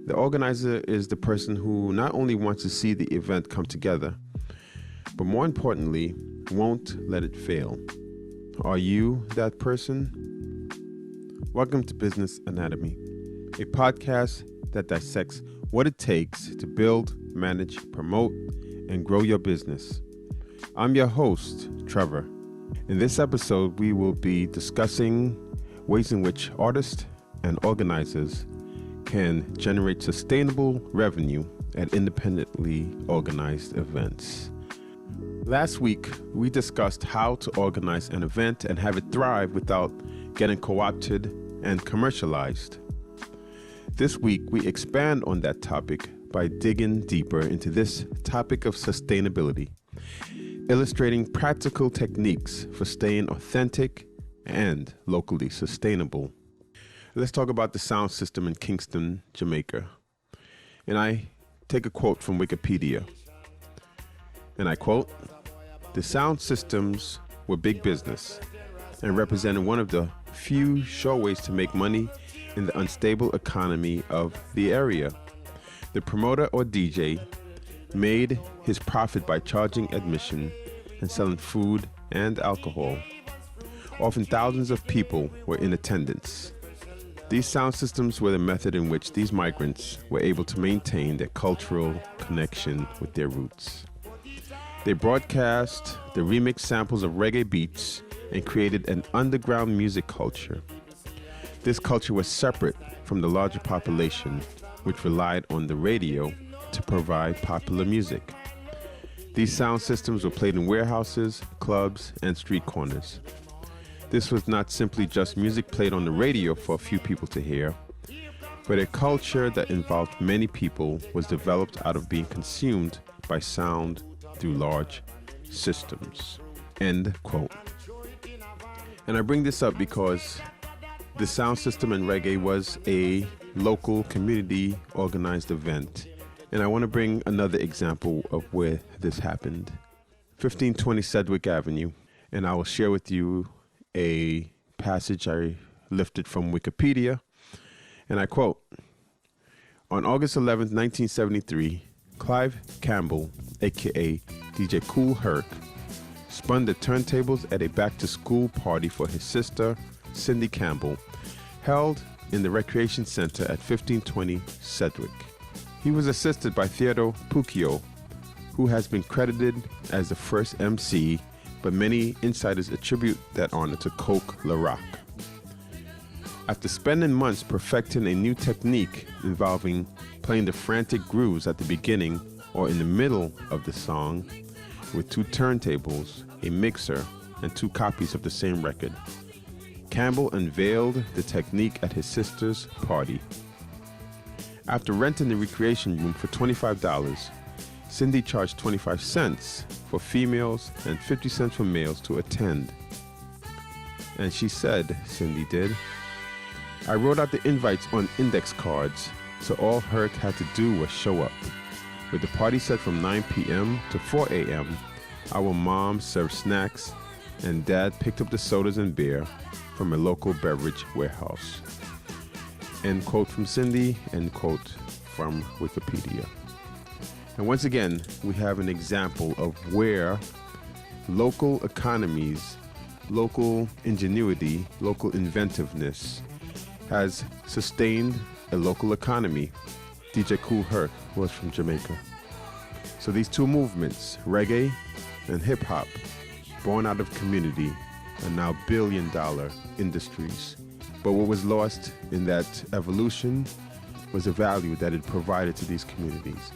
The organizer is the person who not only wants to see the event come together, but more importantly, won't let it fail. Are you that person? Welcome to Business Anatomy, a podcast that dissects what it takes to build, manage, promote, and grow your business. I'm your host, Trevor. In this episode, we will be discussing ways in which artists and organizers can generate sustainable revenue at independently organized events. Last week, we discussed how to organize an event and have it thrive without getting co-opted and commercialized. This week, we expand on that topic by digging deeper into this topic of sustainability, illustrating practical techniques for staying authentic and locally sustainable. Let's talk about the sound system in Kingston, Jamaica. And I take a quote from Wikipedia. And I quote, "The sound systems were big business and represented one of the few sure ways to make money in the unstable economy of the area. The promoter or DJ made his profit by charging admission and selling food and alcohol. Often thousands of people were in attendance. These sound systems were the method in which these migrants were able to maintain their cultural connection with their roots. They broadcast the remixed samples of reggae beats and created an underground music culture. This culture was separate from the larger population, which relied on the radio to provide popular music. These sound systems were played in warehouses, clubs, and street corners. This was not simply just music played on the radio for a few people to hear, but a culture that involved many people was developed out of being consumed by sound through large systems." End quote. And I bring this up because the sound system in reggae was a local community organized event. And I want to bring another example of where this happened. 1520 Sedgwick Avenue. And I will share with you a passage I lifted from Wikipedia. And I quote, "On August 11th, 1973, Clive Campbell, aka DJ Kool Herc, spun the turntables at a back-to-school party for his sister, Cindy Campbell, held in the Recreation Center at 1520 Sedgwick. He was assisted by Theodore Puccio, who has been credited as the first MC, but many insiders attribute that honor to Coke LaRock. After spending months perfecting a new technique involving playing the frantic grooves at the beginning or in the middle of the song with two turntables, a mixer, and two copies of the same record, Campbell unveiled the technique at his sister's party. After renting the recreation room for $25, Cindy charged 25 cents for females and 50 cents for males to attend. And she said, Cindy did, I wrote out the invites on index cards, so all Herc had to do was show up. With the party set from 9 p.m. to 4 a.m., our mom served snacks and dad picked up the sodas and beer from a local beverage warehouse." End quote from Cindy, end quote from Wikipedia. And once again, we have an example of where local economies, local ingenuity, local inventiveness has sustained a local economy. DJ Kool Herc was from Jamaica. So these two movements, reggae and hip hop, born out of community, are now billion-dollar industries. But what was lost in that evolution was the value that it provided to these communities.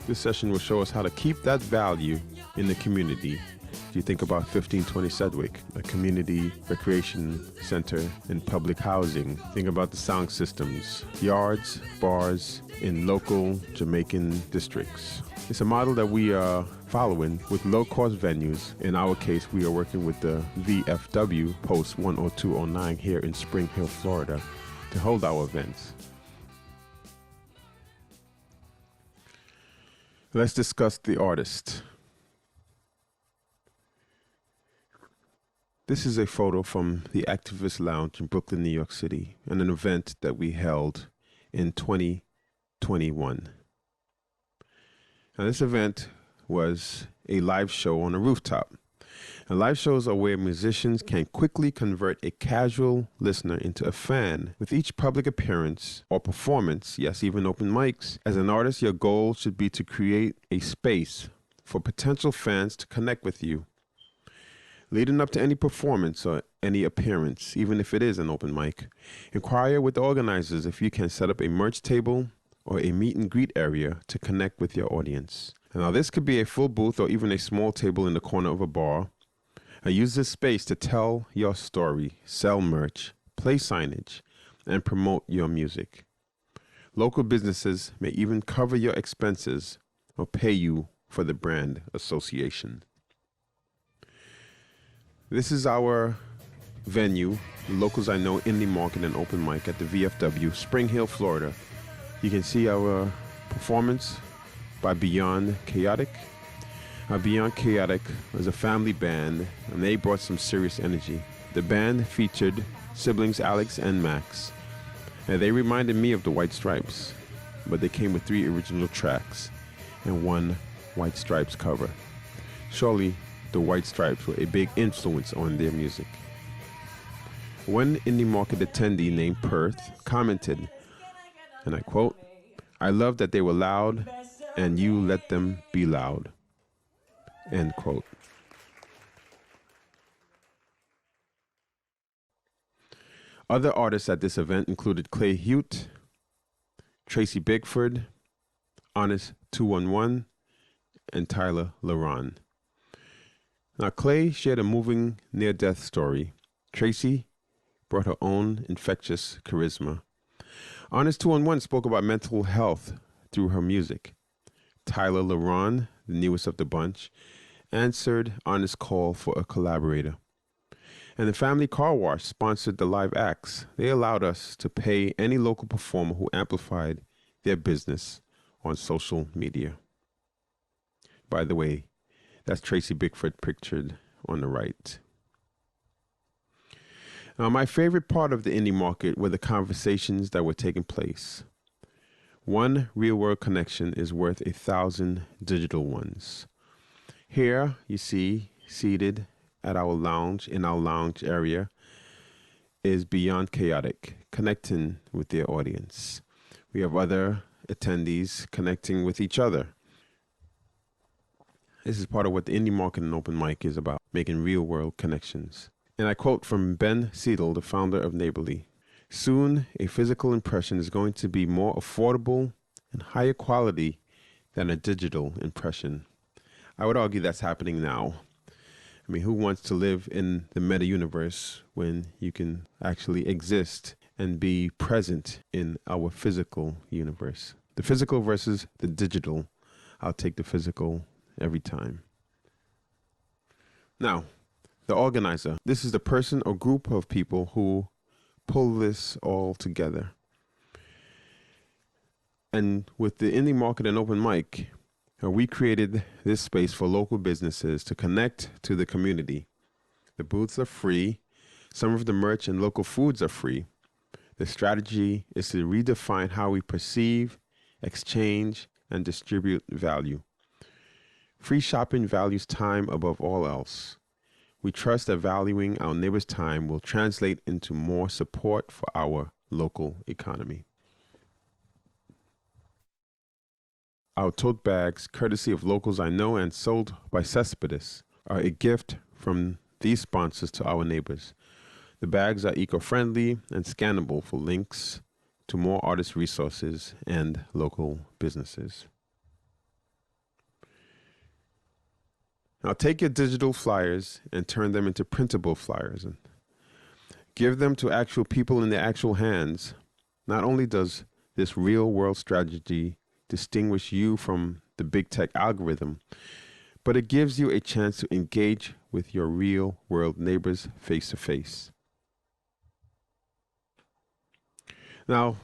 This session will show us how to keep that value in the community. If you think about 1520 Sedgwick, a community recreation center and public housing, think about the sound systems, yards, bars in local Jamaican districts. It's a model that we are following with low-cost venues. In our case, we are working with the VFW Post 10209 here in Spring Hill, Florida, to hold our events. Let's discuss the artist. This is a photo from the Activist Lounge in Brooklyn, New York City, and an event that we held in 20 21. Now, this event was a live show on a rooftop. And live shows are where musicians can quickly convert a casual listener into a fan. With each public appearance or performance, yes, even open mics, as an artist, your goal should be to create a space for potential fans to connect with you. Leading up to any performance or any appearance, even if it is an open mic, inquire with the organizers if you can set up a merch table or a meet and greet area to connect with your audience. Now, this could be a full booth or even a small table in the corner of a bar. Use this space to tell your story, sell merch, play signage, and promote your music. Local businesses may even cover your expenses or pay you for the brand association. This is our venue, Locals I Know Indie Market and Open Mic at the VFW, Spring Hill, Florida. You can see our performance by Beyond Chaotic. Beyond Chaotic was a family band, and they brought some serious energy. The band featured siblings Alex and Max, and they reminded me of the White Stripes, but they came with 3 original tracks and 1 White Stripes cover. Surely, the White Stripes were a big influence on their music. One indie market attendee named Perth commented, and I quote, "I love that they were loud, and you let them be loud." End quote. Other artists at this event included Clay Huete, Tracy Bigford, Honest 211, and Tyler LaRon. Now, Clay shared a moving near-death story. Tracy brought her own infectious charisma. Honest 211 spoke about mental health through her music. Tyler LaRon, the newest of the bunch, answered Honest's call for a collaborator. And the Family Car Wash sponsored the live acts. They allowed us to pay any local performer who amplified their business on social media. By the way, that's Tracy Bigford pictured on the right. Now, my favorite part of the indie market were the conversations that were taking place. One real-world connection is worth 1,000 digital ones. Here, you see, seated at our lounge, in our lounge area, is Beyond Chaotic, connecting with their audience. We have other attendees connecting with each other. This is part of what the indie market and open mic is about, making real-world connections. And I quote from Ben Seidel, the founder of Neighborly, "Soon, a physical impression is going to be more affordable and higher quality than a digital impression." I would argue that's happening now. I mean, who wants to live in the meta universe when you can actually exist and be present in our physical universe? The physical versus the digital. I'll take the physical every time. Now, the organizer. This is the person or group of people who pull this all together. And with the indie market and open mic, we created this space for local businesses to connect to the community. The booths are free. Some of the merch and local foods are free. The strategy is to redefine how we perceive, exchange, and distribute value. Free shopping values time above all else. We trust that valuing our neighbors' time will translate into more support for our local economy. Our tote bags, courtesy of Locals I Know and sold by Cespedes, are a gift from these sponsors to our neighbors. The bags are eco-friendly and scannable for links to more artist resources and local businesses. Now take your digital flyers and turn them into printable flyers and give them to actual people in their actual hands. Not only does this real-world strategy distinguish you from the big tech algorithm, but it gives you a chance to engage with your real-world neighbors face to face. Now,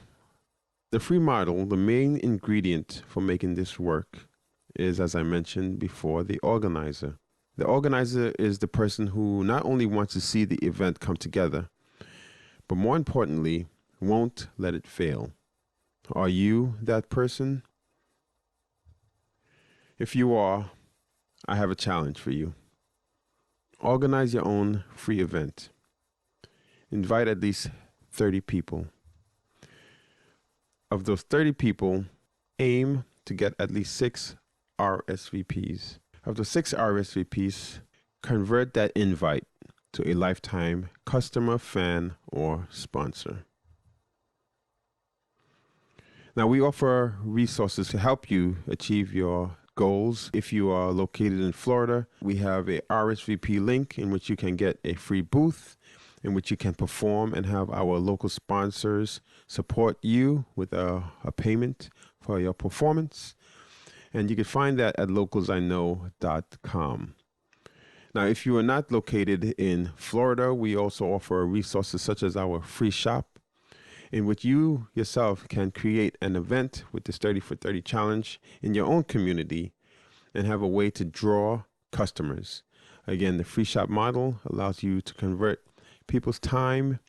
the free model, the main ingredient for making this work is, as I mentioned before, the organizer. The organizer is the person who not only wants to see the event come together, but more importantly, won't let it fail. Are you that person? If you are, I have a challenge for you. Organize your own free event. Invite at least 30 people. Of those 30 people, aim to get at least 6 RSVPs. Of the 6 RSVPs, convert that invite to a lifetime customer, fan, or sponsor. Now, we offer resources to help you achieve your goals. If you are located in Florida, we have a RSVP link in which you can get a free booth in which you can perform and have our local sponsors support you with a payment for your performance. And you can find that at localsiknow.com. Now, if you are not located in Florida, we also offer resources such as our free shop, in which you yourself can create an event with this 30 for 30 challenge in your own community and have a way to draw customers. Again, the free shop model allows you to convert people's time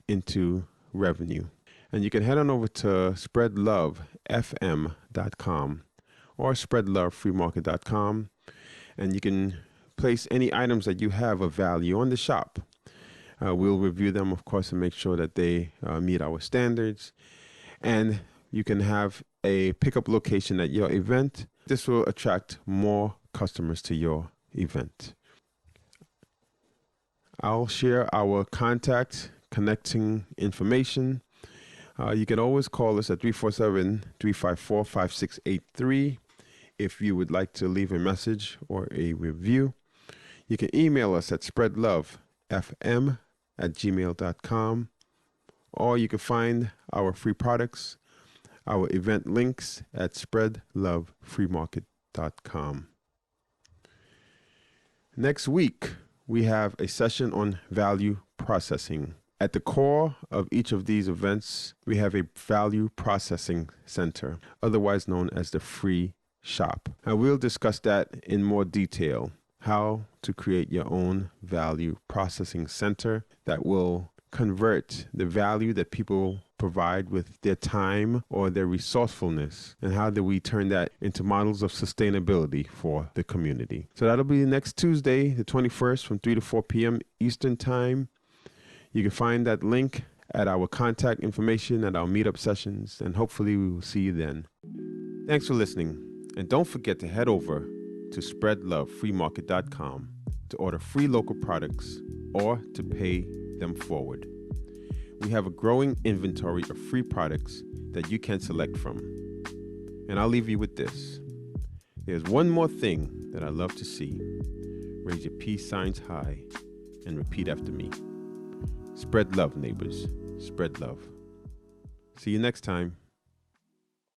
into revenue. And you can head on over to spreadlovefm.com or spreadlovefreemarket.com, and you can place any items that you have of value on the shop. We'll review them, of course, and make sure that they meet our standards. And you can have a pickup location at your event. This will attract more customers to your event. I'll share our contact connecting information. You can always call us at 347-354-5683 if you would like to leave a message or a review. You can email us at spreadlovefm@gmail.com, or you can find our free products, our event links at spreadlovefreemarket.com. Next week, we have a session on value processing. At the core of each of these events, we have a value processing center, otherwise known as the free shop. And we'll discuss that in more detail, how to create your own value processing center that will convert the value that people provide with their time or their resourcefulness, and how do we turn that into models of sustainability for the community. So that'll be next Tuesday, the 21st, from 3 to 4 p.m. Eastern Time. You can find that link at our contact information at our meetup sessions, and hopefully we will see you then. Thanks for listening, and don't forget to head over to spreadlovefreemarket.com to order free local products or to pay them forward. We have a growing inventory of free products that you can select from. And I'll leave you with this. There's one more thing that I love to see. Raise your peace signs high and repeat after me. Spread love, neighbors. Spread love. See you next time.